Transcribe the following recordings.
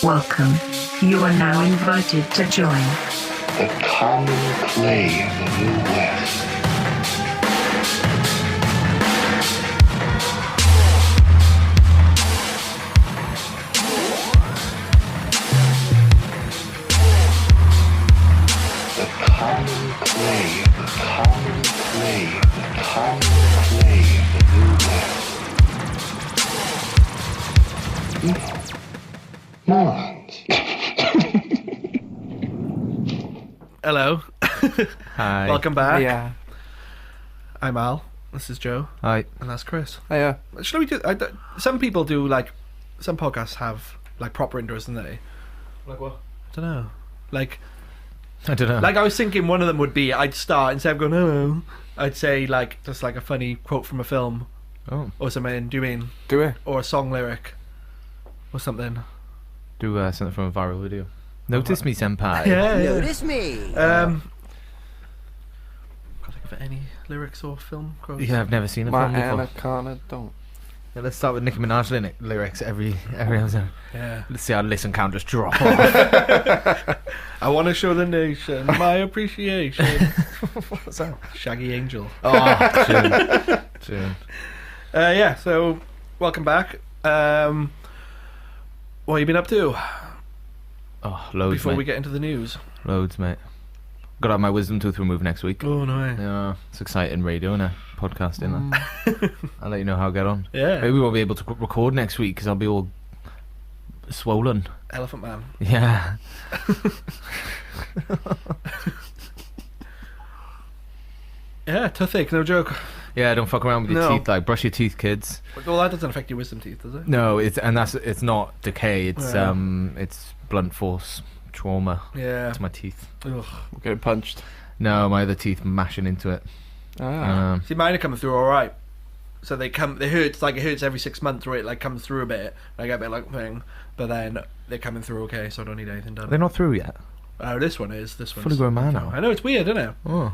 Welcome. You are now invited to join the common clay of the New West. The common clay of the common clay of the common clay of the New West. Morons. Hello. Hi. Welcome back. Yeah. I'm Al. This is Joe. Hi. And that's Chris. Yeah. Shall we do... some people do, like... Some podcasts have, like, proper intros, don't they? Like what? I don't know. Like... I don't know. Like, I was thinking one of them would be... I'd start, instead of going, hello, I'd say, like, just, like, a funny quote from a film. Oh. Or something. Do you mean? Do it. Or a song lyric. Or something. Do something from a viral video. Notice me, senpai. Yeah. Notice me. Can't think of any lyrics or film quotes. Yeah, I've never seen a My film before. anaconda don't. Yeah, let's start with Nicki Minaj lyrics every episode. Yeah. Let's see our listen count just drop off. I want to show the nation my appreciation. What's that? Shaggy Angel. Oh, June. Yeah, so welcome back. What have you been up to Oh, loads, before mate. we get into the news? Loads, mate. Got to have my wisdom tooth removed next week. Oh, no way. Yeah, it's exciting radio and podcasting. I'll let you know how I get on. Yeah. Maybe we won't be able to record next week because I'll be all swollen. Elephant Man. Yeah. Yeah, toothache, no joke. Yeah, don't fuck around with your No. teeth. Like, brush your teeth, kids. Well, that doesn't affect your wisdom teeth, does it? No, it's not decay. It's Yeah. it's blunt force trauma Yeah. to my teeth. Ugh. We're getting punched. No, my other teeth mashing into it. See, mine are coming through alright. So they hurt, it hurts every 6 months where it like comes through a bit. I get a bit like thing, but then they're coming through okay, so I don't need anything done. They're not through yet. Oh, this one is. This one's Fully grown man now. I know, it's weird, isn't it? Oh,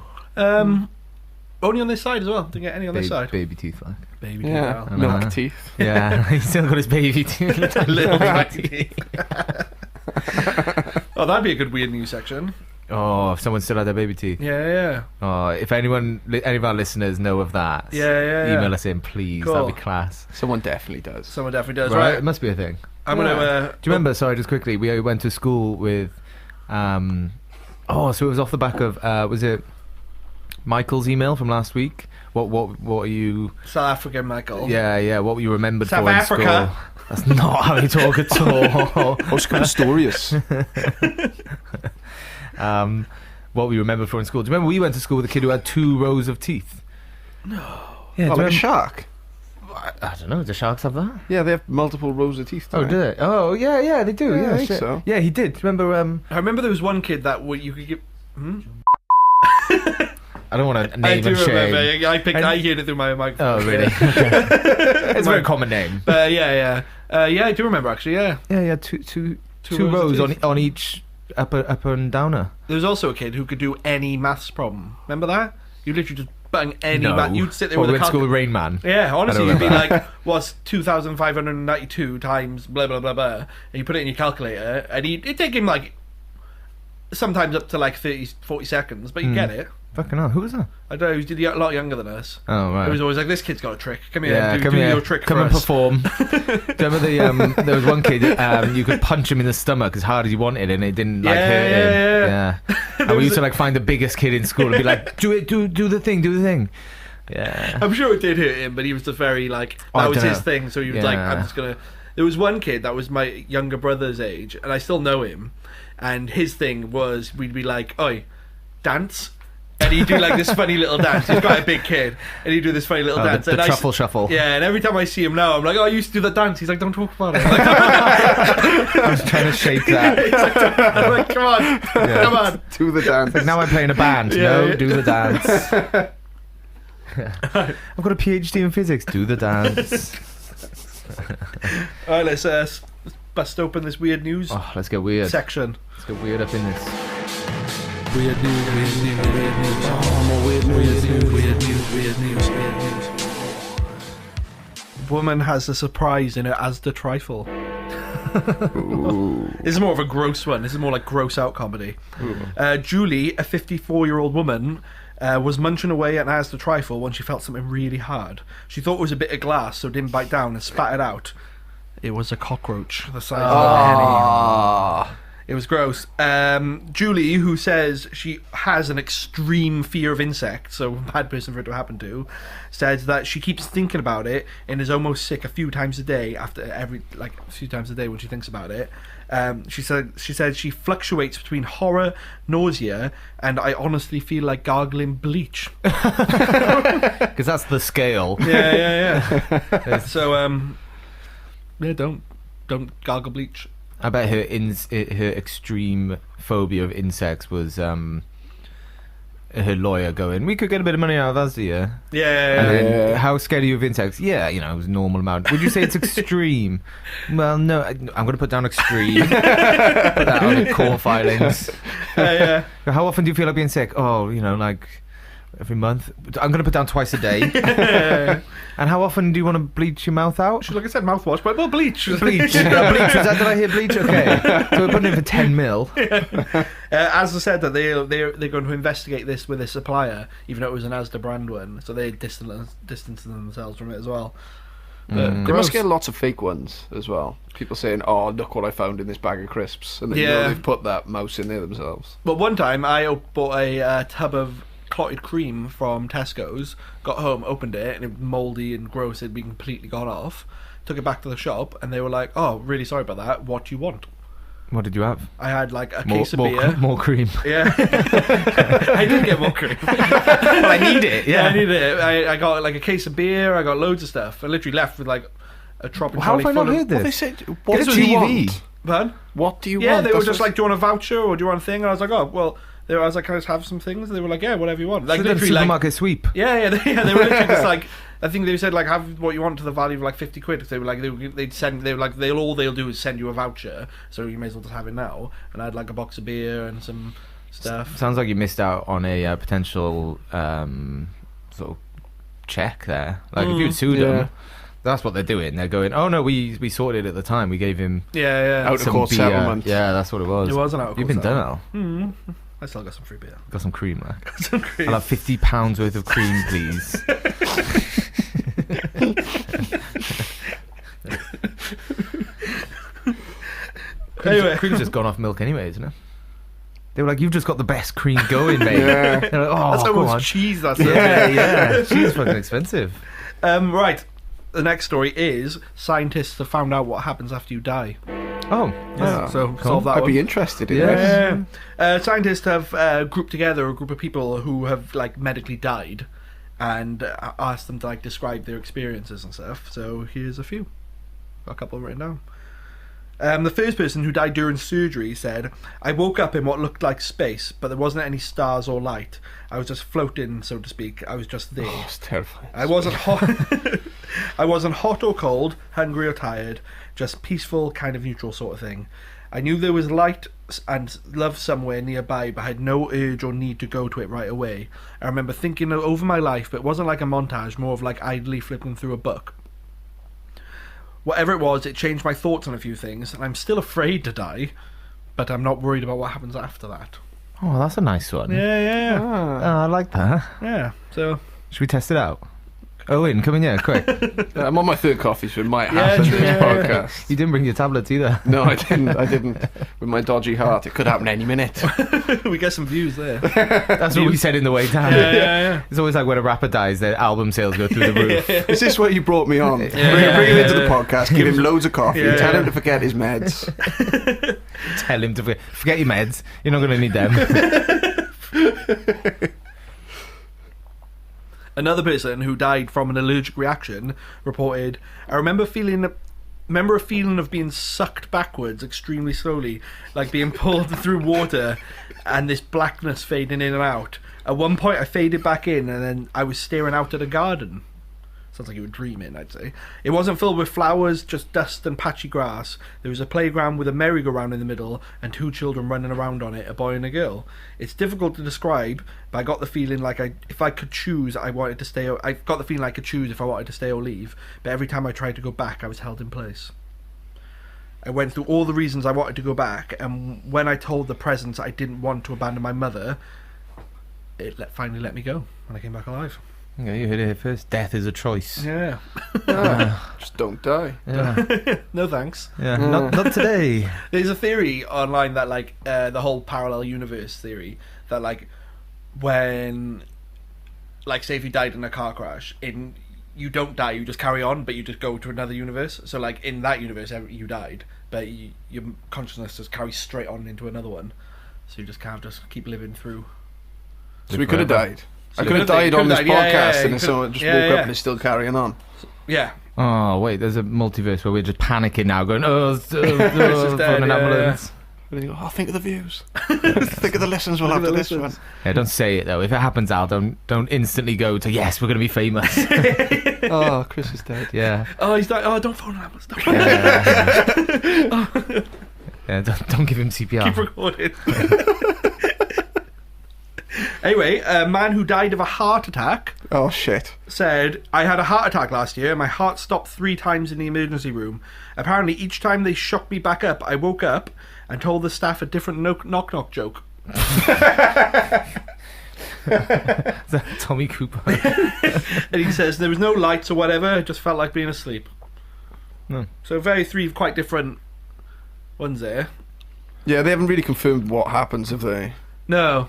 Only on this side as well. Didn't get any on this side. baby teeth, like. Baby Yeah. teeth. Milk teeth. Yeah, he's still got his baby teeth. Little tiny teeth. Oh, that'd be a good weird news section. Oh, if someone still had their baby teeth. Yeah. Oh, if any of our listeners know of that, Yeah. email us in, please. Cool. That'd be class. Someone definitely does. Someone definitely does, Right? right? It must be a thing. I'm gonna. Do you remember? Sorry, just quickly. We went to school with. So it was off the back of. Was it Michael's email from last week? What are you? South African Michael. Yeah. What were you remembered South for in Africa. school? That's not how you talk at all. Oh, it's kind of stories. What were you remembered for in school? Do you remember we went to school with a kid who had 2 rows of teeth? No. Yeah. Oh, do you like a remember- shark. I don't know. Do sharks have that? Yeah, they have multiple rows of teeth. Oh, don't do they? Oh, yeah, they do. Yeah, Yeah, I think shit. so. Yeah, he did. Do you remember? I remember there was one kid that you could give. I don't want to I name do and shame. remember. I heard it through my microphone. Oh, really? Okay. It's a very common name. Yeah, I do remember actually. Yeah. Yeah, yeah. Two rows of rows on each upper and downer. There was also a kid who could do any maths problem. Remember that? You literally just bang any No. math. You'd sit there Well, with we a went to school with calculator. Rain Man. Yeah, honestly, I you'd don't be remember. like, what's 2,592 times blah, blah, blah, blah. And you put it in your calculator, and it'd take him, like, sometimes up to, like, 30, 40 seconds, but you get it. Fucking hell, who was that? I don't know, he was a lot younger than us. Oh, right. It was always like, this kid's got a trick. Come here, Yeah, do come here. your trick Come for and us. perform. Do you remember there was one kid, you could punch him in the stomach as hard as you wanted and it didn't, like, hurt him. Yeah. And we used to, like, find the biggest kid in school and be like, do the thing. Yeah. I'm sure it did hurt him, but he was just very, like, I that was dunno. his thing, so he was like, I'm Yeah. just gonna... There was one kid that was my younger brother's age, and I still know him, and his thing was, we'd be like, oi, dance? And he'd do, like, this funny little dance. He's quite a big kid, and he'd do this funny little dance. The and truffle shuffle. Yeah, and every time I see him now, I'm like, oh, I used to do that dance. He's like, don't talk about it. I'm like, I was trying to shake that. He's like, I'm like, come on, come on. Do the dance. Like, now I'm playing a band. Yeah, No, yeah. do the dance. I've got a PhD in physics. Do the dance. Alright, let's bust open this weird news Oh, let's get weird. section. Let's get weird up in this. Weird news. More weird news. Weird news. Woman has a surprise in her Asda trifle. This is more of a gross one. This is more like gross out comedy. Julie, a 54-year-old woman, was munching away at an Asda trifle when she felt something really hard. She thought it was a bit of glass, so didn't bite down and spat it out. It was a cockroach the size of a penny. It was gross. Julie, who says she has an extreme fear of insects, so a bad person for it to happen to, says that she keeps thinking about it and is almost sick a few times a day a few times a day when she thinks about it. She said she fluctuates between horror, nausea, and I honestly feel like gargling bleach. Because that's the scale. Yeah. So, don't gargle bleach. I bet her extreme phobia of insects was her lawyer going, we could get a bit of money out of Asda, yeah? Yeah. And then, how scared are you of insects? Yeah, it was a normal amount. Would you say it's extreme? Well, no, I'm going to put down extreme. Put that on the court filings. Yeah. How often do you feel like being sick? Oh, like every month. I'm going to put down twice a day. And how often do you want to bleach your mouth out? Like I said, mouthwash, but bleach. Bleach. Bleach. Did I hear bleach? Okay. So we're putting in for 10 mil. Asda said that they're going to investigate this with a supplier, even though it was an Asda brand one, so they distanced themselves from it as well. They must get lots of fake ones as well. People saying, "Oh, look what I found in this bag of crisps," and then they've put that mouse in there themselves. But one time, I bought a tub of clotted cream from Tesco's, got home, opened it, and it was mouldy and gross. It had been completely gone off. Took it back to the shop, and they were like, "Oh, really sorry about that. What do you want?" What did you have? I had like a case of beer. More cream. Yeah. I did get more cream. Well, I need it, yeah. I needed it. I got like a case of beer, I got loads of stuff. I literally left with like a trolley How have I not full of... heard this? Well, they said, Get "What a do you TV. want? Pardon? What do you Yeah, want?" they were That's just what- like, "Do you want a voucher or do you want a thing?" And I was like, "Oh, well." I was like, "Can I just have some things?" And they were like, "Yeah, whatever you want." Like Should have done literally, like, supermarket sweep. yeah, they were literally just like, I think they said like, have what you want to the value of like 50 quid. They were like, they'll do is send you a voucher, so you may as well just have it now. And I had like a box of beer and some stuff. Sounds like you missed out on a potential sort of check there. Like if you'd sued them, that's what they're doing. They're going, "Oh no, we sorted it at the time. We gave him Yeah. Out of some court beer." settlement. Yeah, that's what it was. It was an out of You've court been done, Al. I still got some free beer. Got some cream there. Some cream. I'll have £50 worth of cream, please. Anyway. Cream's just gone off milk anyway, isn't it? They were like, "You've just got the best cream going, mate." Yeah. They're like, "Oh, That's come on." almost cheese. That's Yeah. She's fucking expensive. Right. The next story is scientists have found out what happens after you die. Oh, So solve that I'd one. be interested in this. Yeah. Scientists have grouped together a group of people who have like medically died, and asked them to like describe their experiences and stuff. So here's a few. Got a couple written down. The first person who died during surgery said, "I woke up in what looked like space, but there wasn't any stars or light. I was just floating, so to speak. I was just there. Oh, it's terrifying. I wasn't hot. I wasn't hot or cold, hungry or tired. Just peaceful, kind of neutral sort of thing. I knew there was light and love somewhere nearby, but I had no urge or need to go to it right away. I remember thinking over my life, but it wasn't like a montage, more of like idly flipping through a book. Whatever it was, it changed my thoughts on a few things, and I'm still afraid to die, but I'm not worried about what happens after that." Oh, that's a nice one. Yeah. Oh, I like that. Yeah. So Should we test it out? Owen, come in here, quick. I'm on my third coffee, so it might happen true, in this yeah. podcast. You didn't bring your tablets either. No, I didn't. With my dodgy heart, it could happen any minute. we get some views there. That's what we said in the way down. Yeah. It's always like when a rapper dies, their album sales go through the roof. Is this what you brought me on? Bring him into the podcast, give him loads of coffee, Yeah. tell him to forget his meds. Tell him to forget your meds. You're not going to need them. Another person who died from an allergic reaction reported, "I remember a feeling of being sucked backwards extremely slowly, like being pulled through water, and this blackness fading in and out. At one point I faded back in, and then I was staring out at a garden." Sounds like you were dreaming, I'd say. "It wasn't filled with flowers, just dust and patchy grass. There was a playground with a merry-go-round in the middle and two children running around on it, a boy and a girl. It's difficult to describe, but I got the feeling like if I could choose, I wanted to stay. I got the feeling I could choose if I wanted to stay or leave. But every time I tried to go back, I was held in place." I went through all the reasons I wanted to go back, and when I told the presence I didn't want to abandon my mother, it finally let me go when I came back alive. Okay, you heard it here first. Death is a choice. Yeah. Just don't die. Yeah, No thanks. yeah. Not today. There's a theory online that, like, the whole parallel universe theory, that, like, when, like, say if you died in a car crash, you don't die, you just carry on, but you just go to another universe. So, like, in that universe, you died, but your consciousness just carries straight on into another one. So you just kind of just keep living through. So we could have died. So I could have died on this podcast, and then someone just woke up yeah. and is still carrying on. Yeah. Oh wait, there's a multiverse where we're just panicking now, going, Chris is phone dead, an yeah, ambulance. And you go, think of the views. Think of the lessons we'll have to this one. Yeah, don't say it though. If it happens, Al, don't instantly go to yes, we're going to be famous. Oh, Chris is dead. Yeah. Oh, he's died. Oh, don't phone an ambulance. Don't Yeah, don't give him CPR. keep recording. Anyway, a man who died of a heart attack Oh, shit. said, I had a heart attack last year. My heart stopped 3 times in the emergency room. Apparently, each time they shocked me back up, I woke up and told the staff a different knock-knock joke. Is that Tommy Cooper? And he says, there was no lights or whatever. I just felt like being asleep. No. So 3 quite different ones there. Yeah, they haven't really confirmed what happens, have they? No.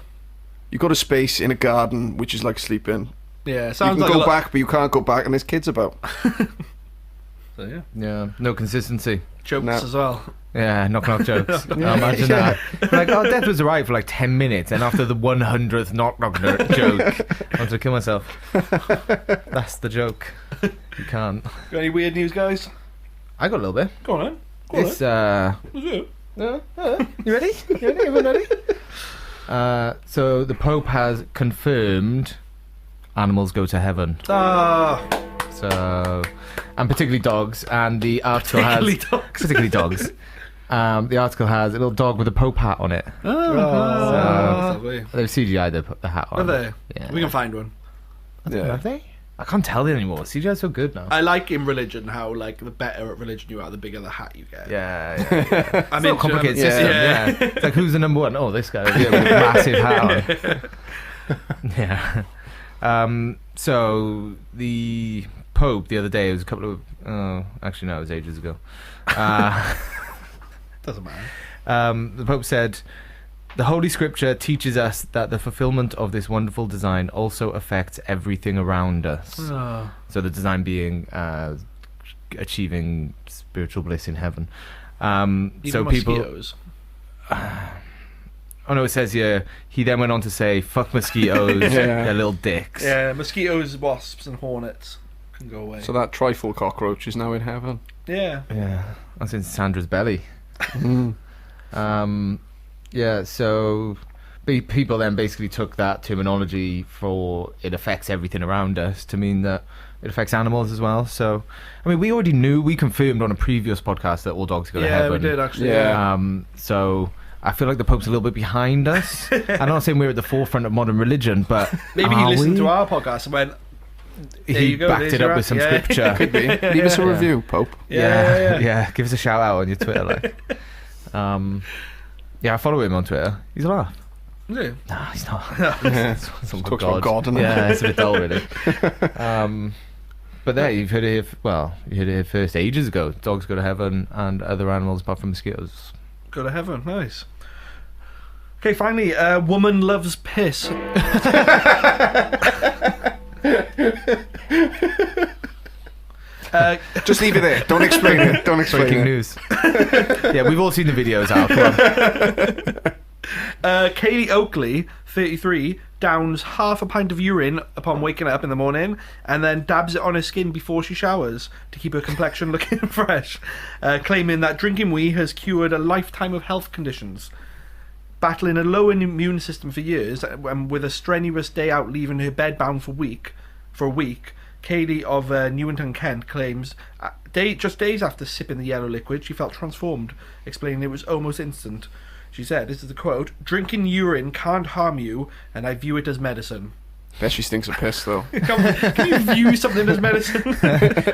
You go to space in a garden, which is like sleeping. Yeah, You sounds can like go back, but you can't go back, and there's kids about. So, yeah. Yeah, no consistency. Jokes No. as well. Yeah, knock jokes. Imagine that. Like, oh, death was alright for like 10 minutes, and after the 100th knock joke, I want to kill myself. That's the joke. You can't. Got any weird news, guys? I got a little bit. Go on, then. Go It's, on, then. you ready? Everyone ready? So the Pope has confirmed animals go to heaven. Ah, So, and particularly dogs. And the article particularly has dogs. particularly dogs. The article has a little dog with a Pope hat on it. Oh, So- lovely. They've CGI'd the hat on. Are they? Yeah. We can find one. Yeah. Have they? I can't tell it anymore. CGI's so good now. I like in religion how, like, the better at religion you are, the bigger the hat you get. Yeah. I It's mean, not a complicated yeah. system. Yeah. It's like, who's the number one? Oh, this guy with a massive hat on. Yeah. So the Pope the other day, it was a couple of actually no, it was ages ago. Doesn't matter. The Pope said, "The Holy Scripture teaches us that the fulfillment of this wonderful design also affects everything around us." Oh. So the design being achieving spiritual bliss in heaven. So Even people. mosquitoes. Oh no, it says here. He then went on to say, "Fuck mosquitoes, Yeah. they're little dicks." Yeah, mosquitoes, wasps, and hornets can go away. So that trifle cockroach is now in heaven. Yeah. Yeah, that's in Sandra's belly. Yeah, so people then basically took that terminology for it affects everything around us to mean that it affects animals as well. So, I mean, we confirmed on a previous podcast that all dogs go to Yeah, heaven. we did actually. Yeah. So I feel like the Pope's a little bit behind us. I'm not saying we're at the forefront of modern religion, but Maybe he are listened we? to our podcast and went, There He you go, backed there's it your up with some answer. Yeah. scripture. Could be. Leave us a Yeah. review, Pope. Yeah. Give us a shout out on your Twitter, like. Yeah, I follow him on Twitter. He's a laugh. Yeah. Nah, he's not. Yeah. Some Talks about God, isn't it? Yeah, it's a bit dull, really. But there, you've heard it here. Well, you heard it here first ages ago. Dogs go to heaven, and other animals apart from mosquitoes. Go to heaven. Nice. Okay, finally, a woman loves piss. Just leave it there. Don't explain it. Don't explain Breaking it. news. Yeah, we've all seen the videos out. Come on. Kaylee Oakley, 33, downs half a pint of urine upon waking up in the morning and then dabs it on her skin before she showers to keep her complexion looking fresh, claiming that drinking wee has cured a lifetime of health conditions. Battling a low immune system for years, and with a strenuous day out leaving her bed bound for a week, Kaylee of Newington, Kent, claims just days after sipping the yellow liquid, she felt transformed, explaining it was almost instant. She said, this is the quote, "Drinking urine can't harm you, and I view it as medicine." Bet she stinks of piss though. Can you view something as medicine?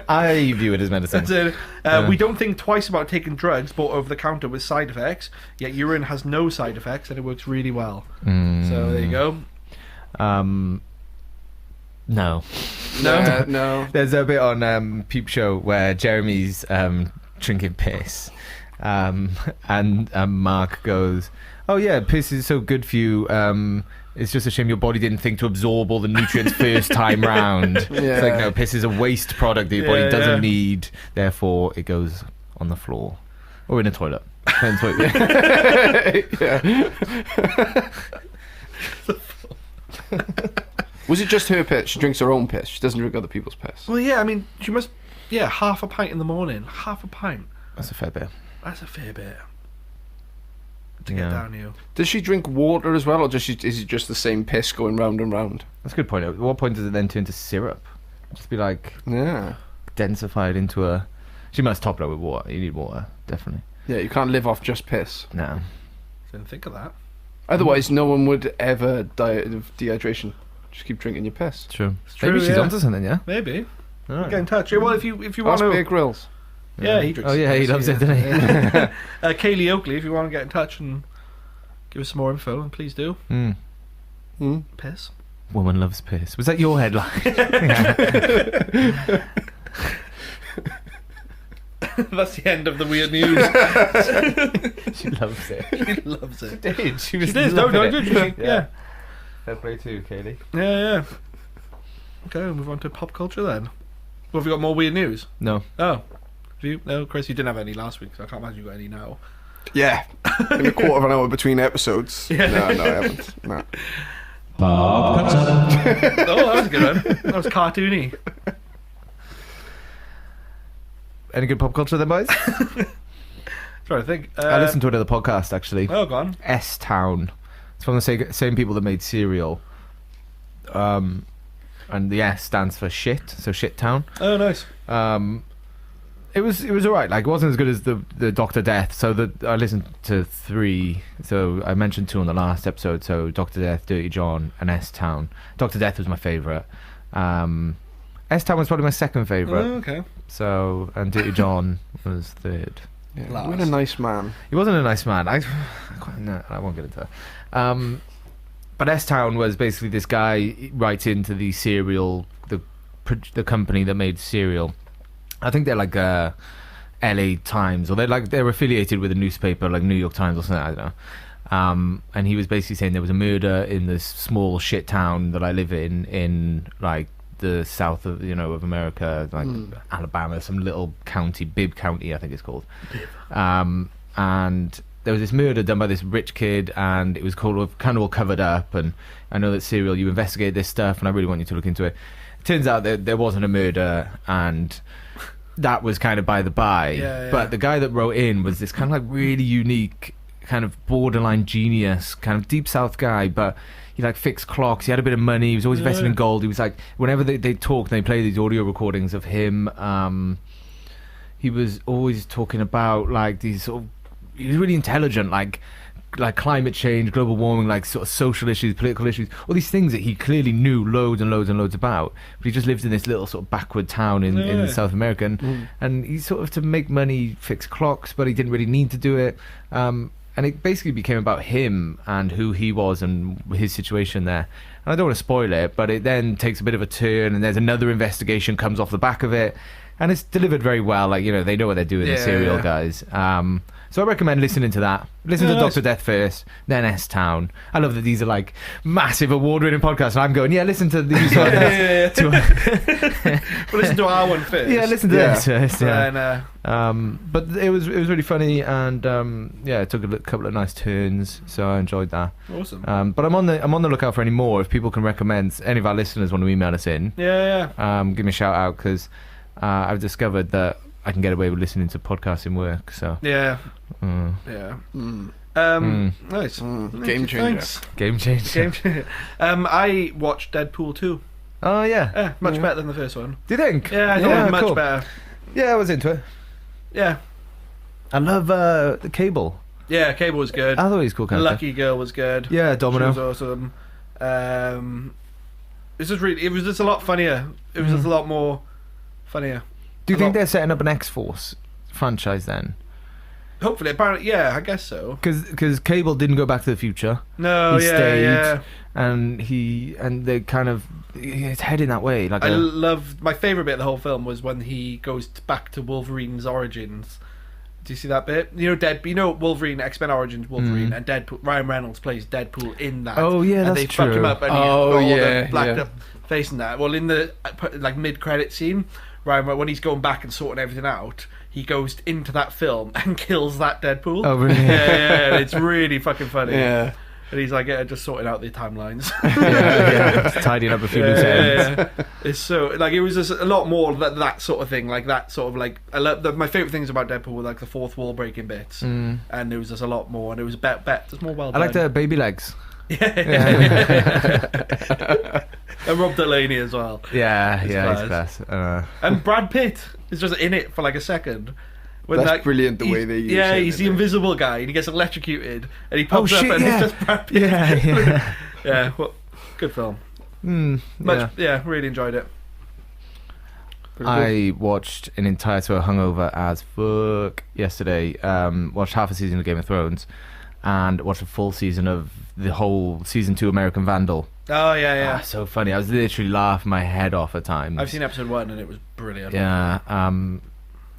I view it as medicine. That's it. We don't think twice about taking drugs bought over the counter with side effects, yet urine has no side effects and it works really well. So there you go. No. No. There's a bit on Peep Show where Jeremy's drinking piss, and Mark goes, "Oh yeah, piss is so good for you. It's just a shame your body didn't think to absorb all the nutrients first time round." It's like, no, piss is a waste product that your body doesn't need, therefore it goes on the floor or in a toilet. Was it just her piss? She drinks her own piss. She doesn't drink other people's piss. Well, yeah, I mean, she must... Yeah, half a pint in the morning. Half a pint. That's a fair bit. That's a fair bit. To get down you. Does she drink water as well, or is it just the same piss going round and round? That's a good point. At what point does it then turn to syrup? Just be like... Yeah. Densified into a... She must top it up with water. You need water, definitely. Yeah, you can't live off just piss. No. Didn't think of that. Otherwise, no one would ever die of dehydration. Just keep drinking your piss. True. True, Maybe she's yeah. onto something, yeah? Maybe. Alright. Get in touch. Yeah, well, if you want Ask to... Bear Grylls. Yeah, he drinks. Oh yeah, he loves it, doesn't he? Kaylee Oakley, if you want to get in touch and give us some more info, and please do. Piss. Woman loves piss. Was that your headline? That's the end of the weird news. She loves it. She loves it. She did. She was She did. loving it. Yeah. Fair play too, Kaylee. Yeah. Okay, we'll move on to pop culture then. Well, have you got more weird news? No. Oh. Have you? No, Chris, you didn't have any last week, so I can't imagine you got any now. Yeah. In a quarter of an hour between episodes. Yeah. No, I haven't. No. Oh, that was a good one. That was cartoony. Any good pop culture then, boys? Trying to think. I listened to another podcast actually. Oh, go on. S-Town. It's from the same people that made Serial. And the S stands for shit, so Shit Town. Oh, nice. It was alright. Like, it wasn't as good as the Dr. Death. So I listened to 3. So I mentioned 2 on the last episode. So Dr. Death, Dirty John, and S-Town. Dr. Death was my favourite. S-Town was probably my second favourite. Oh, okay. So, and Dirty John was third. Yeah. What a nice man. He wasn't a nice man. I won't get into that. But S-Town was basically this guy writes into the Serial, the company that made Serial. I think they're like LA Times, or they're affiliated with a newspaper like New York Times or something. I don't know. And he was basically saying there was a murder in this small shit town that I live in like the south of of America, like Alabama, some little county, Bibb County, I think it's called. And there was this murder done by this rich kid, and it was kind of all covered up. And I know that Serial, you investigate this stuff, and I really want you to look into it. It turns out that there wasn't a murder, and that was kind of by the by. Yeah. But the guy that wrote in was this kind of like really unique, kind of borderline genius, kind of deep south guy, but he like fixed clocks, he had a bit of money, he was always invested in gold. He was like, whenever they talked, they play these audio recordings of him, he was always talking about like these sort of, he was really intelligent, like climate change, global warming, like sort of social issues, political issues, all these things that he clearly knew loads and loads and loads about, but he just lived in this little sort of backward town in South America, and he sort of, to make money, fixed clocks, but he didn't really need to do it. And it basically became about him and who he was and his situation there. And I don't want to spoil it, but it then takes a bit of a turn, and there's another investigation comes off the back of it, and it's delivered very well. Like, they know what they're doing, the Serial guys. So I recommend listening to that. Listen to Dr. Death first, then S-Town. I love that these are like massive award-winning podcasts, and I'm going, listen to these ones. Well, listen to our one first. Yeah, listen to this first. Yeah. And, but it was really funny, and it took a couple of nice turns, so I enjoyed that. awesome. But I'm on the lookout for any more. If people can recommend, any of our listeners want to email us in, give me a shout out, because I've discovered that I can get away with listening to podcasts in work. So nice. Game changer. Thanks. Game changer. Game changer. I watched Deadpool 2. Oh yeah. Much better than the first one. Do you think? Yeah, I thought it was much cool. better. Yeah, I was into it. Yeah. I love the Cable. Yeah, Cable was good. I thought he was a cool character. Lucky Girl was good. Yeah, Domino. She was awesome. It's just really. It was just a lot funnier. It was just a lot more funnier. Do you think they're setting up an X-Force franchise then? Hopefully, apparently, yeah, I guess so. Because Cable didn't go Back to the Future. No, he stayed, yeah. and they kind of it's heading that way. Like I loved my favorite bit of the whole film was when he goes back to Wolverine's origins. Do you see that bit? Wolverine, X-Men Origins Wolverine, and Deadpool. Ryan Reynolds plays Deadpool in that. Oh yeah, and that's they true. fuck him up, and yeah, the blacked up face and that. Well, in the mid-credit scene, Ryan, when he's going back and sorting everything out, he goes into that film and kills that Deadpool. Oh really? Yeah, it's really fucking funny. Yeah. And he's like, just sorting out the timelines. Just tidying up a few loose ends. Yeah. It's so like it was just a lot more that sort of thing, like that sort of like I love my favorite things about Deadpool were like the fourth wall breaking bits, and there was just a lot more, and it was just more well done. I like the baby legs. Yeah. And Rob Delaney as well. Yeah, He's he's class. And Brad Pitt is just in it for like a second. When That's brilliant, the way they use yeah, him, he's the isn't it? invisible guy, and he gets electrocuted, and he pops up, shit, and yeah. it's just Brad Pitt. Yeah. Yeah, well, good film. Really enjoyed it. I watched an entire tour hungover as fuck yesterday. Watched half a season of Game of Thrones, and watched a full season of the whole season 2 American Vandal. Oh yeah. So funny. I was literally laughing my head off at times. I've seen episode 1 and it was brilliant. Yeah.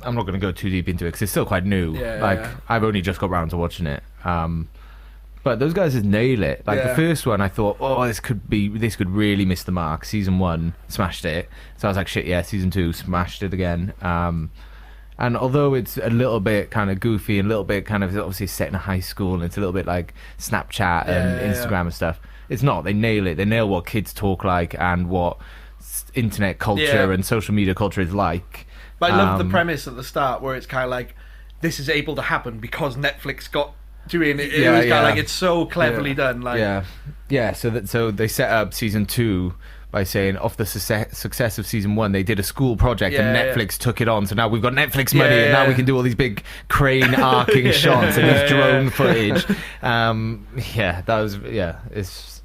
I'm not going to go too deep into it because it's still quite new. Yeah. I've only just got round to watching it. But those guys just nail it. Like the first one, I thought, this could really miss the mark. Season 1 smashed it. So I was like, shit, yeah. Season 2 smashed it again. And although it's a little bit kind of goofy and a little bit kind of obviously set in a high school, and it's a little bit like Snapchat and Instagram and stuff, it's not. They nail it. They nail what kids talk like and what internet culture and social media culture is like. But I love the premise at the start where it's kind of like this is able to happen because Netflix got doing it. It was kind of like it's so cleverly done. Like So they set up season 2 by saying off the success of season 1 they did a school project and Netflix took it on, so now we've got Netflix money and now we can do all these big crane arcing shots and this drone footage. It's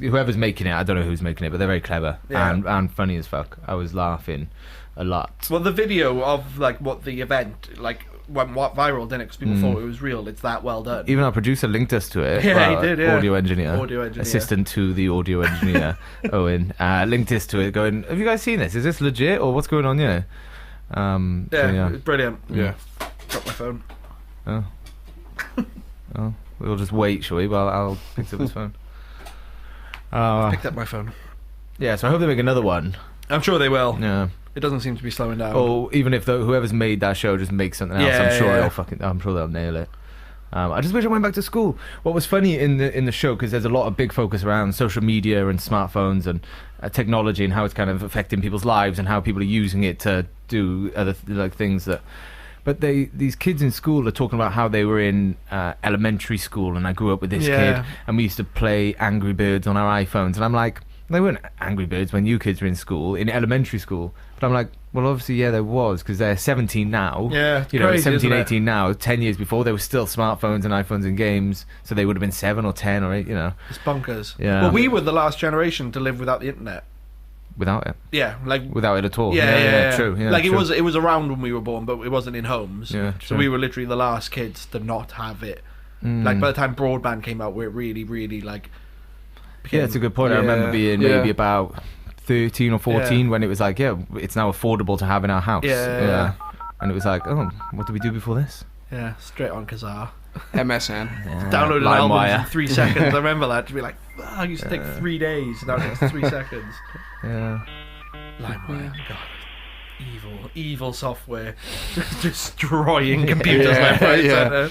whoever's making it, I don't know who's making it, but they're very clever and funny as fuck. I was laughing a lot. Well, the video of like what the event like went viral, didn't it? Because people thought it was real. It's that well done. Even our producer linked us to it. Yeah, he did. Yeah. Audio engineer, assistant to the audio engineer, Owen, linked us to it. Going, have you guys seen this? Is this legit or what's going on here? It's brilliant. Yeah, drop my phone. Oh, we'll just wait, shall we? Well, I'll pick up his phone. Picked up my phone. Yeah, so I hope they make another one. I'm sure they will. Yeah. It doesn't seem to be slowing down. Or even if whoever's made that show just makes something else, I'm sure they'll nail it. I just wish I went back to school. What was funny in the show, because there's a lot of big focus around social media and smartphones and technology and how it's kind of affecting people's lives and how people are using it to do other things that. But these kids in school are talking about how they were in elementary school, and I grew up with this kid, and we used to play Angry Birds on our iPhones, and I'm like, they weren't Angry Birds when you kids were in school, in elementary school. But I'm like, well, obviously, there was, because they're 17 now. Yeah, you know, crazy, 17, 18 now. 10 years before, there were still smartphones and iPhones and games, so they would have been 7 or 10 or 8, you know. It's bonkers. Yeah. Well, we were the last generation to live without the internet. Without it? Yeah, like without it at all. Yeah, true. Yeah, like true. it was around when we were born, but it wasn't in homes. Yeah, so true. we were literally the last kids to not have it. Like by the time broadband came out, it really, really like. Yeah, it's a good point. I remember being maybe about 13 or 14 when it was like, it's now affordable to have in our house. Yeah. And it was like, oh, what did we do before this? Yeah, straight on Kazaa. MSN. Downloaded albums in 3 seconds. I remember that to be like, I used to take 3 days. Now it's 3 seconds. Yeah. LimeWire, God. Evil software. Just destroying computers left, right, centre.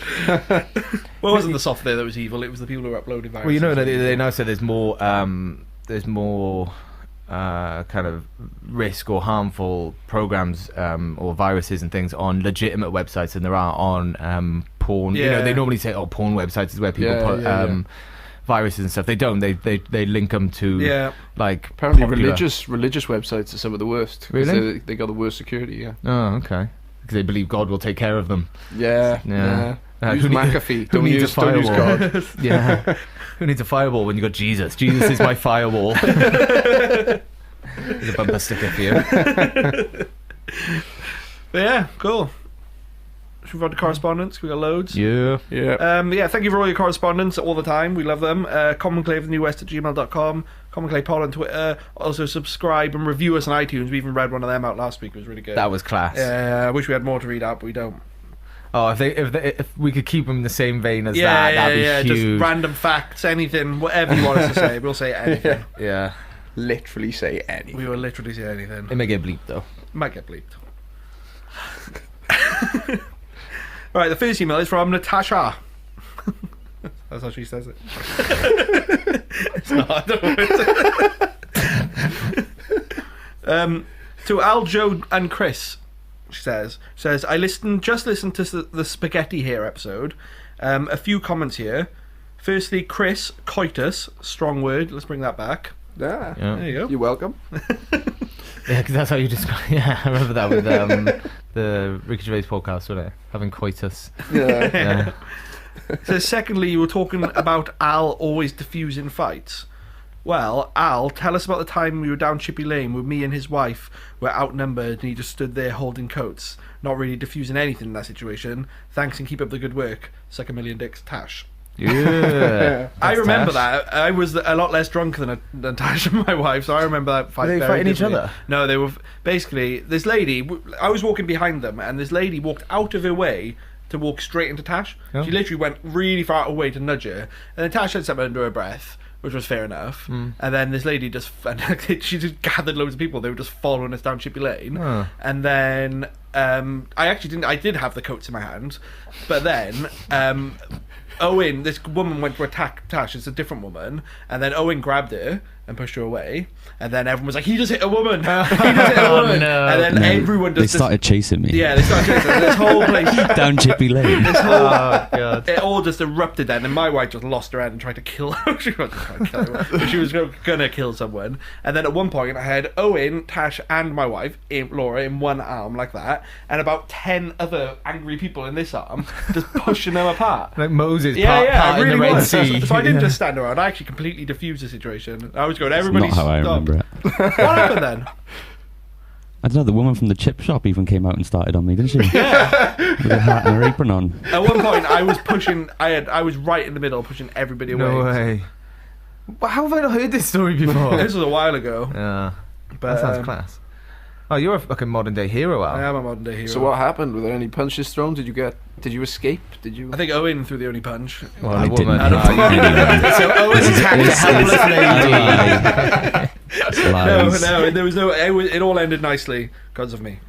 Well, it wasn't the software that was evil, it was the people who were uploading viruses. Well, you know, they now say there's more kind of risk or harmful programs or viruses and things on legitimate websites than there are on porn. You know, they normally say, porn websites is where people put viruses and stuff. They don't. They link them to like apparently popular. religious websites are some of the worst. Really? They got the worst security. Yeah. Oh, okay. Because they believe God will take care of them. Yeah. Use McAfee. Who Don't needs use a firewall? don't use God. Yeah. Who needs a firewall when you got Jesus? Jesus is my firewall. There's a bumper sticker for you. But yeah, cool. Should we move on to correspondence? We got loads. Yeah. Yeah. Thank you for all your correspondence all the time. We love them. commonclavethenewwest@gmail.com, commonclavepod on Twitter. Also subscribe and review us on iTunes. We even read one of them out last week. It was really good. That was class. I wish we had more to read out, but we don't. Oh, if we could keep them in the same vein as that'd be huge. Just random facts, anything, whatever you want us to say. We'll say anything. Yeah. Literally say anything. We will literally say anything. It may get bleeped though. Might get bleeped. Right, the first email is from Natasha. That's how she says it. It's not. I don't know. To Al, Joe, and Chris, she says, I just listened to the Spaghetti Here episode. A few comments here. Firstly, Chris, coitus, strong word. Let's bring that back. Yeah. There you go. You're welcome. Yeah, because that's how you describe. Yeah, I remember that with the Ricky Gervais podcast, wasn't it? Having coitus. Yeah. So secondly, you were talking about Al always diffusing fights. Well, Al, tell us about the time we were down Chippy Lane with me and his wife were outnumbered and he just stood there holding coats, not really diffusing anything in that situation. Thanks and keep up the good work. Suck a million dicks, Tash. Yeah. I remember Tash. that. I was a lot less drunk than Tash and my wife, so I remember that fight. Were they very fighting each vividly. other? No, they were basically this lady. I was walking behind them, and this lady walked out of her way to walk straight into Tash. Oh. She literally went really far away to nudge her, and then Tash said something under her breath, which was fair enough. And then this lady she just gathered loads of people. They were just following us down Chippy Lane, and then I did have the coats in my hand, but then Owen, this woman went to attack Tash. It's a different woman, and then Owen grabbed her and pushed her away, and then everyone was like, he just hit a woman. He just hit a woman. No. And then everyone just They started chasing me. yeah, they started chasing this whole place. Down Chippy Lane. Oh god. It all just erupted then, and my wife just lost her head and tried to kill her. She wasn't trying to kill her, but she was gonna kill someone. And then at one point, I had Owen, Tash, and my wife, Laura, in one arm like that, and about 10 other angry people in this arm, just pushing them apart. Like Moses It part in the Red was. Sea. So I didn't just stand around. I actually completely diffused the situation. I was going, everybody Not how I stop. remember it. What happened then? I don't know, the woman from the chip shop even came out and started on me, didn't she? Yeah. With a hat and her apron on. At one point, I was pushing. I was right in the middle, pushing everybody away. No way. But how have I not heard this story before? This was a while ago. Yeah. But, That sounds class. Oh, you're a fucking modern day hero, Al. I am a modern day hero. So what happened? Were there any punches thrown? Did you escape? Did you? I think Owen threw the only punch. Well, I a didn't. woman. Anyway. So Owen attacked a helpless lady. Lies. No, there was no. It all ended nicely because of me.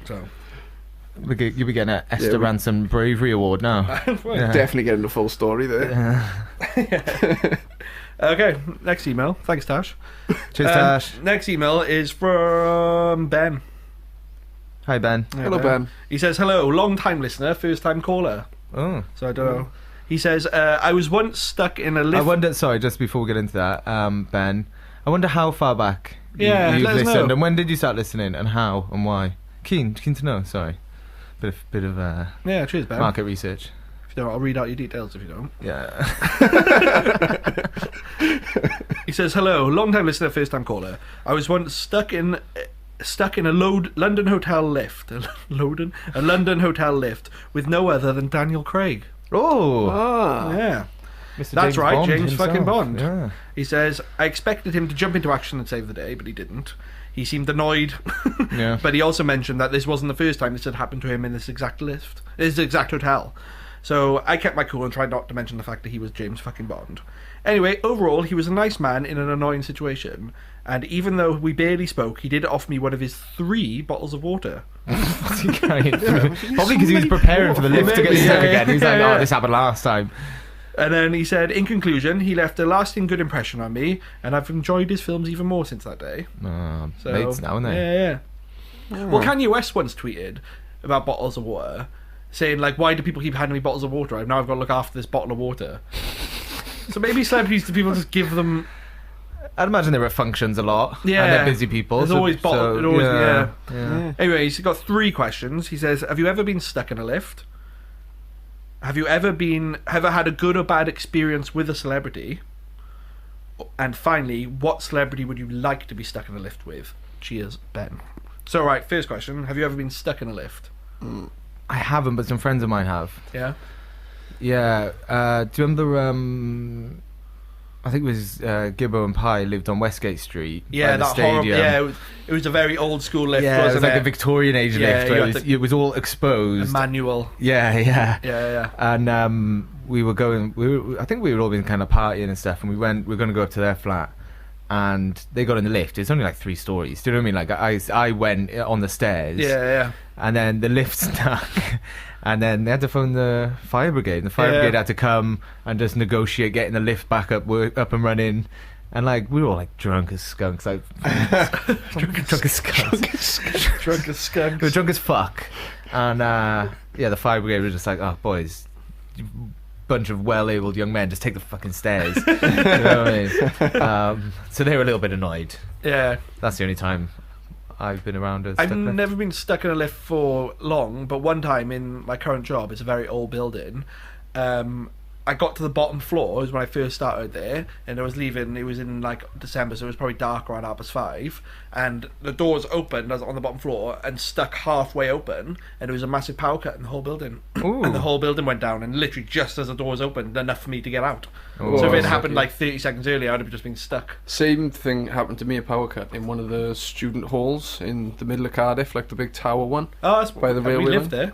So You'll be getting an Esther Ransom Bravery Award now. Yeah. Definitely getting the full story there. Okay, next email. Thanks, Tash. Cheers, Tash. Next email is from Ben. Hi, Ben. Hey, Hello, Ben. He says, hello, long time listener, first time caller. Oh. So I don't know. He says, I was once stuck in a lift. I wonder, sorry, just before we get into that, Ben, I wonder how far back you've let us listened, know. and when did you start listening, and how, and why? Keen to know, sorry. Bit of Yeah, cheers, Ben. market research. If you don't, I'll read out your details if you don't. Yeah. He says, hello, long time listener, first time caller. I was once stuck in a London hotel lift. A London hotel lift with no other than Daniel Craig. Oh. Yeah. Mr. That's James right, Bond James himself. fucking Bond. Yeah. He says, I expected him to jump into action and save the day, but he didn't. He seemed annoyed. Yeah. But he also mentioned that this wasn't the first time this had happened to him in this exact hotel. So I kept my cool and tried not to mention the fact that he was James fucking Bond. Anyway, overall, he was a nice man in an annoying situation. And even though we barely spoke, he did offer me one of his 3 bottles of water. What's he carrying through? Probably because he was preparing for the lift to get Maybe, stuck yeah, again. He was like, yeah. oh, this happened last time. And then he said, in conclusion, he left a lasting good impression on me, and I've enjoyed his films even more since that day. So, Mates now, aren't they? Yeah. Well, Kanye West once tweeted about bottles of water, saying, like, why do people keep handing me bottles of water? Now I've got to look after this bottle of water. So maybe celebrities, do people just give them... I'd imagine they're at functions a lot. Yeah. And they're busy people. There's always bottle... yeah. Yeah. Anyway, he's got 3 questions. He says, have you ever been stuck in a lift? Have you ever had a good or bad experience with a celebrity? And finally, what celebrity would you like to be stuck in a lift with? Cheers, Ben. So, right, first question. Have you ever been stuck in a lift? I haven't, but some friends of mine have. Yeah? Yeah. Do you remember? I think it was Gibbo and Pye lived on Westgate Street. Yeah, by the that horrible. stadium. Yeah, it was a very old school lift. Yeah, it wasn't was like a Victorian age lift where it was all a exposed. manual. Yeah. Yeah. And we were going. I think we were all been kind of partying and stuff, and we were going to go up to their flat, and they got in the lift. It's only like 3 stories. Do you know what I mean? Like I went on the stairs. Yeah. And then the lift stuck, and then they had to phone the fire brigade. And the fire brigade had to come and just negotiate getting the lift back up and running. And like we were all like drunk as skunks, like drunk as skunks. Drunk as skunks. We were drunk as fuck. And the fire brigade was just like, "Oh, boys, you bunch of well-abled young men, just take the fucking stairs." You know what I mean? So they were a little bit annoyed. Yeah. That's the only time I've been around. I've never been stuck in a lift for long, but one time in my current job, it's a very old building. I got to the bottom floor. It was when I first started there, and I was leaving. It was in like December, so it was probably dark around 5:30. And the doors opened. I was on the bottom floor and stuck halfway open, and there was a massive power cut in the whole building. Ooh. And the whole building went down, and literally just as the doors opened, enough for me to get out. Ooh. So if it happened like 30 seconds earlier, I'd have just been stuck. Same thing happened to me, a power cut in one of the student halls in the middle of Cardiff, like the big tower one. Oh, that's By the we railway lived there.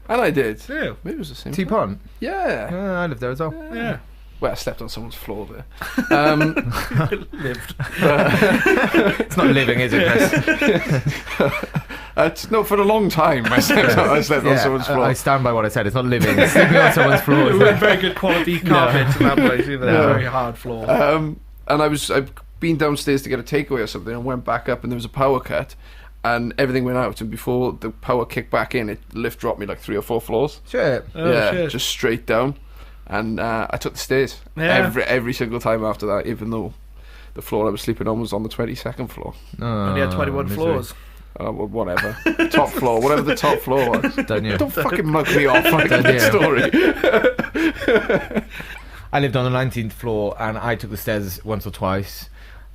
And I did. Yeah. Maybe it was the same. T-Pont? Yeah. I lived there as well. Yeah. Well, I slept on someone's floor there. Lived. It's not living, is it, Chris? No, for a long time I slept on someone's floor. I stand by what I said. It's not living. It's sleeping on someone's floor. We had very good quality carpets in that place either. No. Very hard floor. And I'd been downstairs to get a takeaway or something, and went back up, and there was a power cut, and everything went out, and before the power kicked back in, the lift dropped me like 3 or 4 floors. Shit. Yeah, shit. just straight down. And I took the stairs every single time after that, even though the floor I was sleeping on was on the 22nd floor. And he had 21 floors. Well, whatever. Top floor, whatever the top floor was. Don't you? Don't fucking mug me off like that story. I lived on the 19th floor, and I took the stairs once or twice,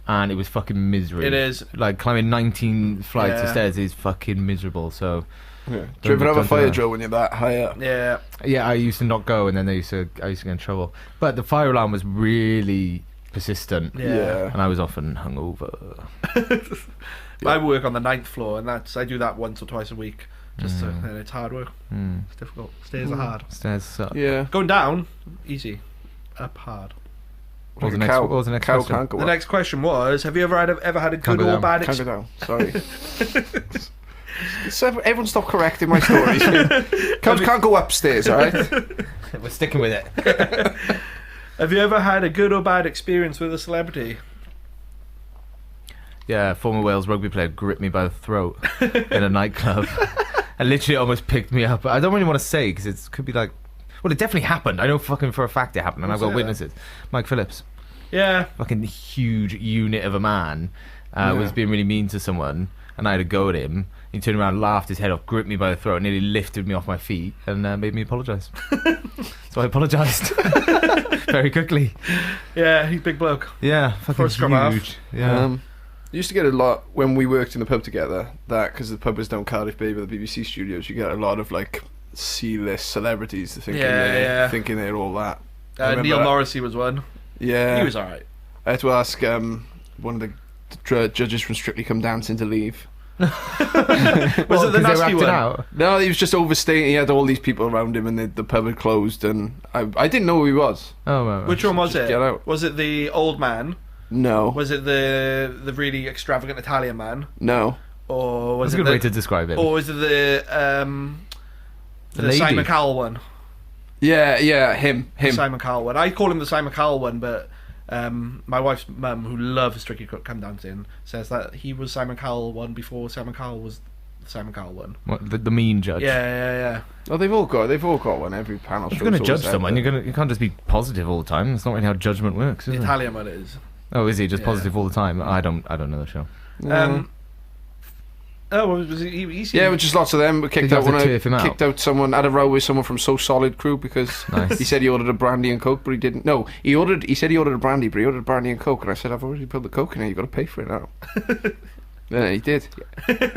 and it was fucking misery. It is. Like, climbing 19 flights of stairs is fucking miserable, so... Yeah. Do you ever have a fire drill when you're that high up? Yeah. Yeah, I used to not go, and then I used to get in trouble. But the fire alarm was really persistent. Yeah. And I was often hungover. I work on the 9th floor, and I do that once or twice a week. And it's hard work. It's difficult. Stairs are hard. Stairs suck. Yeah. Going down, easy. Up, hard. What was the Like a next, what was the next cow question? can't go The up. next question was: have you ever had a Can't good go or down. bad Can't go experience? down. Sorry. So everyone stop correcting my stories. Can't go upstairs, alright? We're sticking with it. Have you ever had a good or bad experience with a celebrity? Yeah, former Wales rugby player gripped me by the throat in a nightclub and literally almost picked me up. I don't really want to say because it could be like... Well, it definitely happened. I know fucking for a fact it happened, and I've got witnesses. Mike Phillips. Yeah. Fucking huge unit of a man was being really mean to someone, and I had a go at him. He turned around, laughed his head off, gripped me by the throat, nearly lifted me off my feet, and made me apologise. So I apologised very quickly. Yeah, he's a big bloke. Yeah, For fucking a scrum half. huge. Yeah. Used to get a lot when we worked in the pub together. That because the pub was down Cardiff Bay by the BBC studios, you get a lot of like C-list celebrities thinking they're all that. Neil that. Morrissey was one. Yeah, He was alright. I had to ask one of the judges from Strictly Come Dancing to leave. Was it the nasty one? Out? No, he was just overstaying. He had all these people around him, and the pub had closed, and I didn't know who he was. Oh, right. Which one was Just it? get out. Was it the old man? No, Was it the really extravagant Italian man? no. Or was That's a it good way to describe it. Or was it the lady. Simon Cowell one? Yeah, him. The Simon Cowell one. I call him the Simon Cowell one, but my wife's mum, who loves Strictly Come Dancing, says that he was Simon Cowell one before Simon Cowell was the Simon Cowell one. What, the mean judge. Yeah. Oh, they've all got one. Every panel. If you're going to judge someone, you can't just be positive all the time. That's not really how judgment works, is The it? Italian one it is. Oh, is he just Yeah. positive all the time? I don't know the show. Oh, was he Yeah, with just lots of them. We Did kicked you out have to turf him out? kicked out someone. Had a row with someone from So Solid crew because Nice. he said he ordered a brandy and coke, but he didn't. No, he said he ordered a brandy, but he ordered a brandy and coke, and I said I've already put the coke in it. You got to pay for it now. Yeah, he did.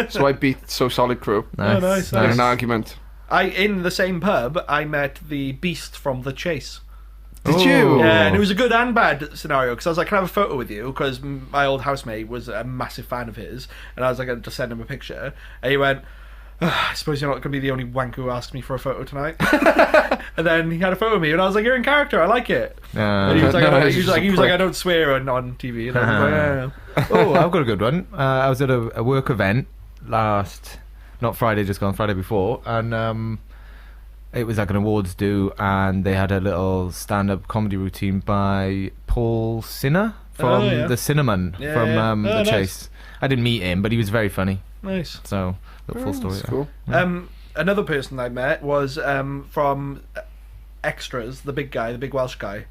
So I beat So Solid crew Nice. Oh, nice, in nice. an argument. In the same pub, I met the Beast from The Chase. Did Oh. you? Yeah, and it was a good and bad scenario because I was like, "Can I have a photo with you?" Because my old housemate was a massive fan of his, and I was like, "I'll just send him a picture." And he went, "I suppose you're not going to be the only wank who asks me for a photo tonight." And then he had a photo of me, and I was like, "You're in character. I like it." And he was like, No, "I- he's he was just like, a he was like, prick. "I don't swear on TV." And I was like, "Yeah." Oh, I've got a good one. I was at a work event not Friday, just gone Friday before, and it was like an awards do, and they had a little stand-up comedy routine by Paul Sinner from Oh, yeah. the Cinnamon Yeah, from yeah. The Nice. Chase. I didn't meet him, but he was very funny. Nice. So, the full story. That's cool. Another person I met was from Extras, the big guy, the big Welsh guy.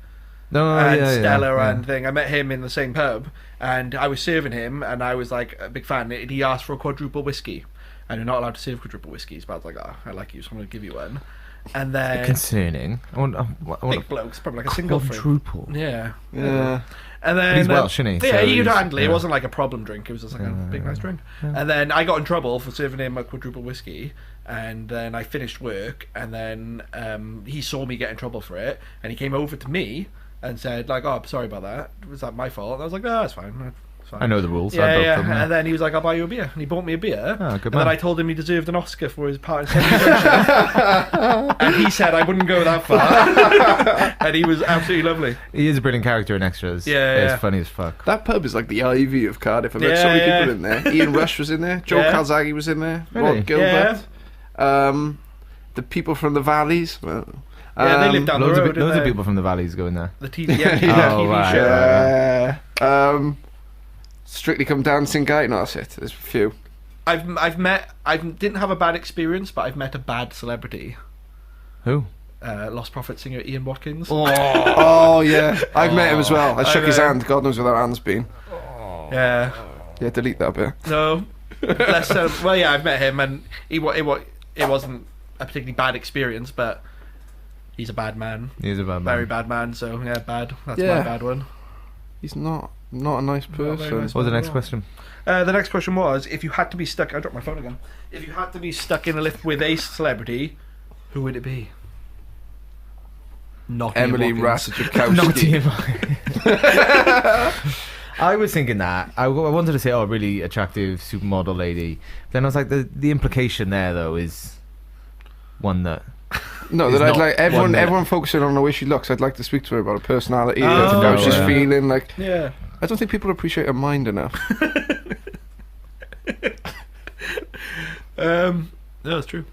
No, And yeah, Stella yeah. and thing. I met him in the same pub, and I was serving him, and I was like a big fan. And he asked for a quadruple whiskey, and you're not allowed to serve quadruple whiskeys. But I was like, "Oh, I like you, so I'm going to give you one." And then Concerning. I want big blokes, probably like a single for him. quadruple. Yeah. Yeah. And then But he's Welsh, isn't he? Yeah, So he could he's- handle it. It yeah. wasn't like a problem drink. It was just like a big nice drink. And then I got in trouble for serving him a quadruple whiskey. And then I finished work, and then he saw me get in trouble for it, and he came over to me and said like, "Oh, I'm sorry about that. Was that my fault?" And I was like, "No, it's fine. It's fine." I know the rules. I Yeah, broke yeah. them, yeah. And then he was like, "I'll buy you a beer," and he bought me a beer. Oh, good and man. then I told him he deserved an Oscar for his part in Celebration. And he said I wouldn't go that far. And he was absolutely lovely. He is a brilliant character in Extras. Yeah, It's yeah. funny as fuck. That pub is like the Ivy of Cardiff. I met Yeah, so many yeah. people in there. Ian Rush was in there. Joe Yeah. Calzaghe was in there. Really? Rod Gilbert. The people from the valleys. Well, Yeah, they live down the Loads, road. of, loads didn't of they? people from the valleys go in there. The TV, yeah, Oh, TV right, show. Yeah. Strictly Come Dancing guy. No, that's it. There's a few. I didn't have a bad experience, but I've met a bad celebrity. Who? Lost Prophet singer Ian Watkins. Oh yeah, I've met him as well. I shook his know. hand. God knows where that hand's been. Yeah. Yeah, delete that bit. No. Well, yeah, I've met him, and it wasn't a particularly bad experience, but he's a bad man. He's a bad man. Very bad man, so yeah, bad. That's Yeah. my bad one. He's not a nice very person. nice. What was the next question? The next question was, if you had to be stuck... I dropped my phone again. If you had to be stuck in a lift with a celebrity, who would it be? Not Ian Emily Watkins. Ratajkowski. I was thinking that. I wanted to say, oh, really attractive supermodel lady. Then I was like, the implication there, though, is one that... No, He's that I'd not like one minute. everyone focusing on the way she looks. I'd like to speak to her about her personality, Oh, how she's yeah. feeling. Like, Yeah. I don't think people appreciate her mind enough. No, that's true.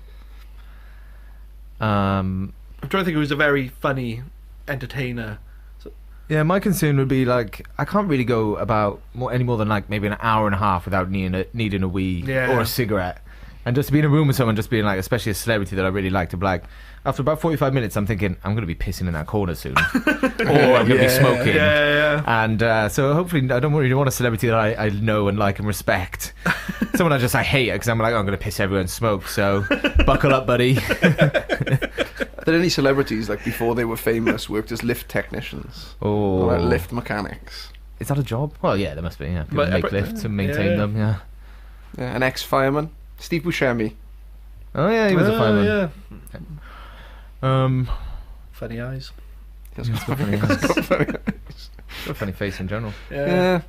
I'm trying to think who was a very funny entertainer. Yeah, my concern would be like I can't really go about any more than like maybe an hour and a half without needing a wee Yeah. or a cigarette, and just to be in a room with someone, just being like, especially a celebrity that I really like, to be like, after about 45 minutes, I'm thinking I'm going to be pissing in that corner soon, or I'm going to be smoking. Yeah. And so hopefully I don't really want a celebrity that I know and like and respect. Someone I hate because I'm like, oh, I'm going to piss everyone and smoke. So buckle up, buddy. Are there any celebrities like before they were famous worked as lift technicians Oh, or like lift mechanics? is that a job? Well, yeah, there must be. Yeah, people But- make lifts and maintain yeah. them. Yeah. Yeah, an ex-fireman, Steve Buscemi. Oh yeah, he was a fireman. Yeah. Funny eyes. He's He's got funny eyes. Got a funny face in general. Yeah. Yeah.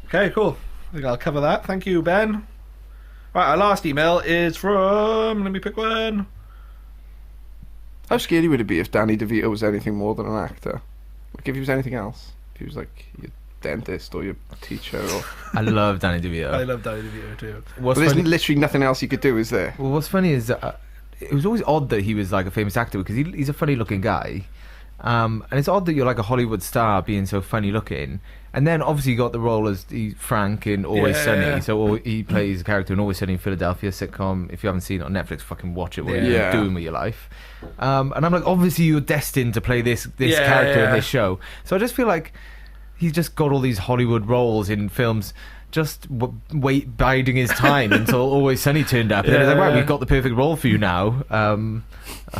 Okay, cool. I think I'll cover that. Thank you, Ben. Right, our last email is from... Let me pick one. How scary would it be if Danny DeVito was anything more than an actor? Like if he was anything else? If he was like your dentist or your teacher or... I love Danny DeVito. I love Danny DeVito too. What's But there's funny, literally nothing else he could do, is there? well, what's funny is it was always odd that he was like a famous actor because he's a funny looking guy. And it's odd that you're like a Hollywood star being so funny looking. And then obviously you got the role as Frank in Always Yeah, Sunny. yeah. So he plays a character in Always Sunny in Philadelphia sitcom. If you haven't seen it on Netflix, fucking watch it. What are you Yeah. doing with your life? And I'm like, obviously you're destined to play this Yeah, character in yeah. this show. So I just feel like he's just got all these Hollywood roles in films just biding his time until Always Sunny turned up. And then he's like, right, we've got the perfect role for you now.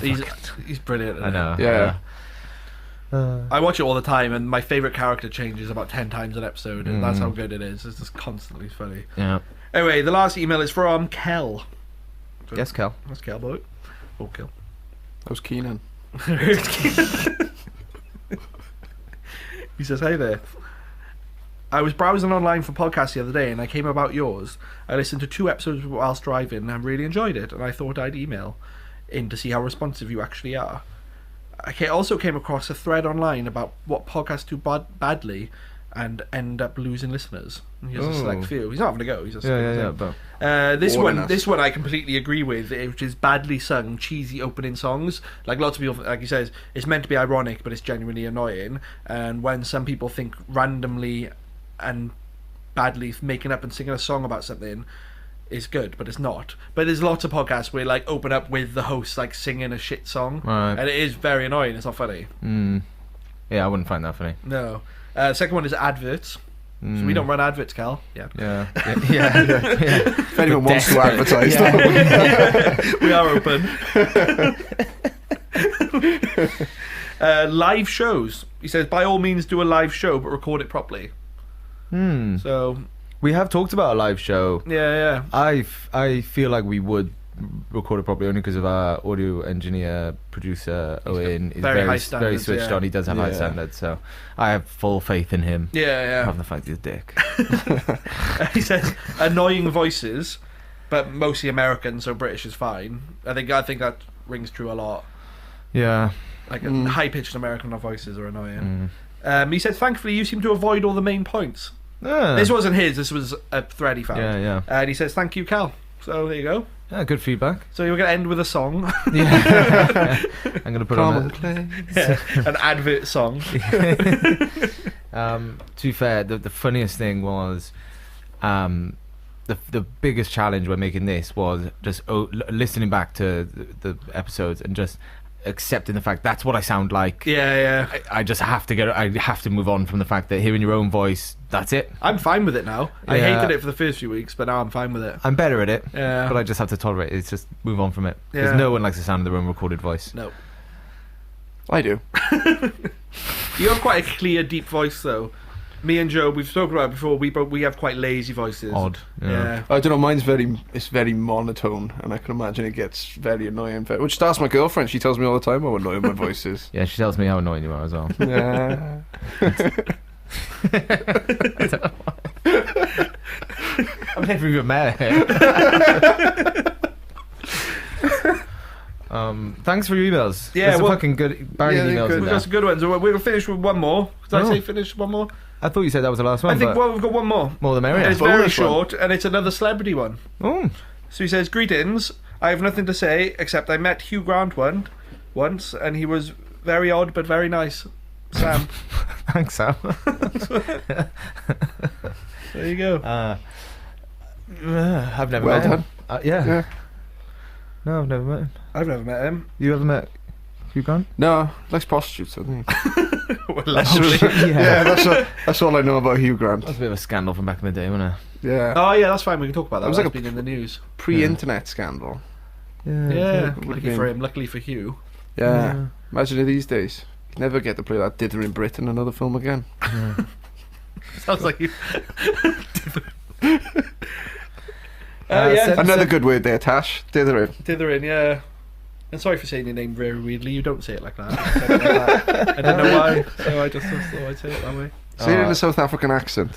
He's brilliant. I know. Yeah. I watch it all the time, and my favourite character changes about 10 times an episode, and that's how good it is. It's just constantly funny. Yeah. Anyway, the last email is from Kel. Yes, Kel. That's Kel, boy. Oh, Kel. That was Keenan. He says, "Hey there. I was browsing online for podcasts the other day, and I came about yours. I listened to 2 episodes whilst driving, and I really enjoyed it, and I thought I'd email in to see how responsive you actually are. I also came across a thread online about what podcasts do badly and end up losing listeners. And he has a select few. He's not having a go. He's just But this one I completely agree with, which is badly sung, cheesy opening songs. Like lots of people, like he says, it's meant to be ironic, but it's genuinely annoying. And when some people think randomly and badly making up and singing a song about something is good, but it's not. But there's lots of podcasts where like open up with the host like singing a shit song, Right. and it is very annoying. It's not funny. Yeah, I wouldn't find that funny. No. Second one is adverts. So we don't run adverts, Cal. Yeah. Yeah. If anyone wants to advertise, We are open. Live shows. He says, by all means, do a live show, but record it properly. So We have talked about a live show. yeah. I feel like we would record it properly only because of our audio engineer, producer, Owen. He's very high very standards, switched yeah. on. He does have high standards, so I have full faith in him. Yeah. Having the fact he's a dick. He says annoying voices, but mostly American, so British is fine. I think that rings true a lot. Yeah. Like high pitched American voices are annoying. He says, thankfully you seem to avoid all the main points. This wasn't his. This was a thread he found. Yeah. And he says, thank you, Cal. So there you go. Yeah, good feedback. So you're going to end with a song. Yeah. I'm going to put on An advert song. to be fair, the funniest thing was the biggest challenge when making this was just listening back to the episodes and just accepting the fact that's what I sound like. Yeah. I just have to I have to move on from the fact that hearing your own voice, that's it. I'm fine with it now. I Yeah. hated it for the first few weeks, but now I'm fine with it. I'm better at it, Yeah. but I just have to tolerate it. It's just move on from it. Because Yeah. no one likes the sound of their own recorded voice. No. I do. You have quite a clear, deep voice, though. Me and Joe, we've spoken about it before. We have quite lazy voices. Odd. Yeah. I don't know. Mine's very monotone, and I can imagine it gets very annoying. Which that's my girlfriend. She tells me all the time how annoying my voice is. Yeah, she tells me how annoying you are as well. Yeah. I've never even met her. Thanks for your emails. Yeah, There's some well- fucking good banging Yeah, they're emails good. in We've there. got some good ones. We're finished with one more. Did I Oh. say finish one more? I thought you said that was the last one. I think but we've got one more. more the And merrier. it's very bonus one. short, and it's another celebrity one. Oh, So he says, greetings. I have nothing to say, except I met Hugh Grant once, and he was very odd but very nice. Sam. thanks, Sam. There you go. I've never Well met him. done. Yeah. No, I've never met him. I've never met him. You ever met Hugh Grant? No, likes prostitutes, I think. Well, That's lovely. that's all I know about Hugh Grant. That's a bit of a scandal from back in the day, wasn't Yeah. Oh yeah, that's fine. We can talk about that. That was That's like a been in the news. Pre-internet scandal. it? Yeah, would've lucky been- for him. Luckily for Hugh. Yeah. Imagine it these days. You'd never get to play that Dither in Britain another film again. Sounds like you. Send- Another good word there, Tash. Dithering. Dithering, yeah. And sorry for saying your name very weirdly. You don't say it like that. You say it like that. I don't know why, so I just thought I'd say it that way. Say it in a South African accent.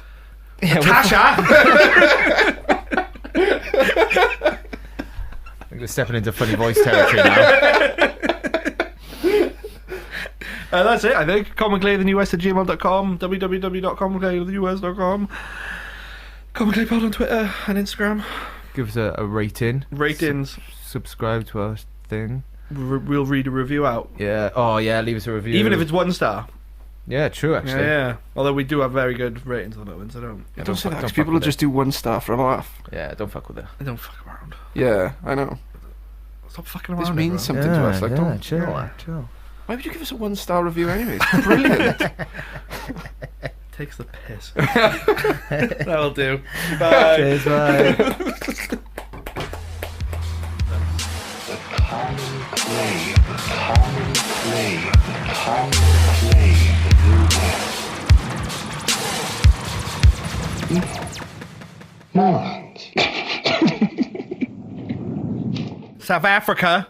Yeah, Tasha! I think we're stepping into funny voice territory now. That's it, I think. CommonClayTheNewWest@gmail.com, www.commonclaythenews.com, CommonClayPod on Twitter and Instagram. Give us a rating. Ratings. Subscribe to our thing. We'll read a review out. Yeah. Oh, yeah. Leave us a review. Even if it's 1 star. Yeah, true. Actually. Yeah. Although we do have very good ratings at the moment, so don't. Yeah, Don't say that, 'cause fuck people will with just do 1 star for a laugh. Yeah, don't fuck with it. I don't fuck around. Yeah, I know. Stop fucking around. This means everyone. something to us. Like, yeah, don't. chill. Yeah. Chill. Why would you give us a 1 star review anyway? It's brilliant. Takes the piss. That'll do. Bye. Cheers, bye. The common clay, the common clay, the common clay of the New West. Morons. South Africa.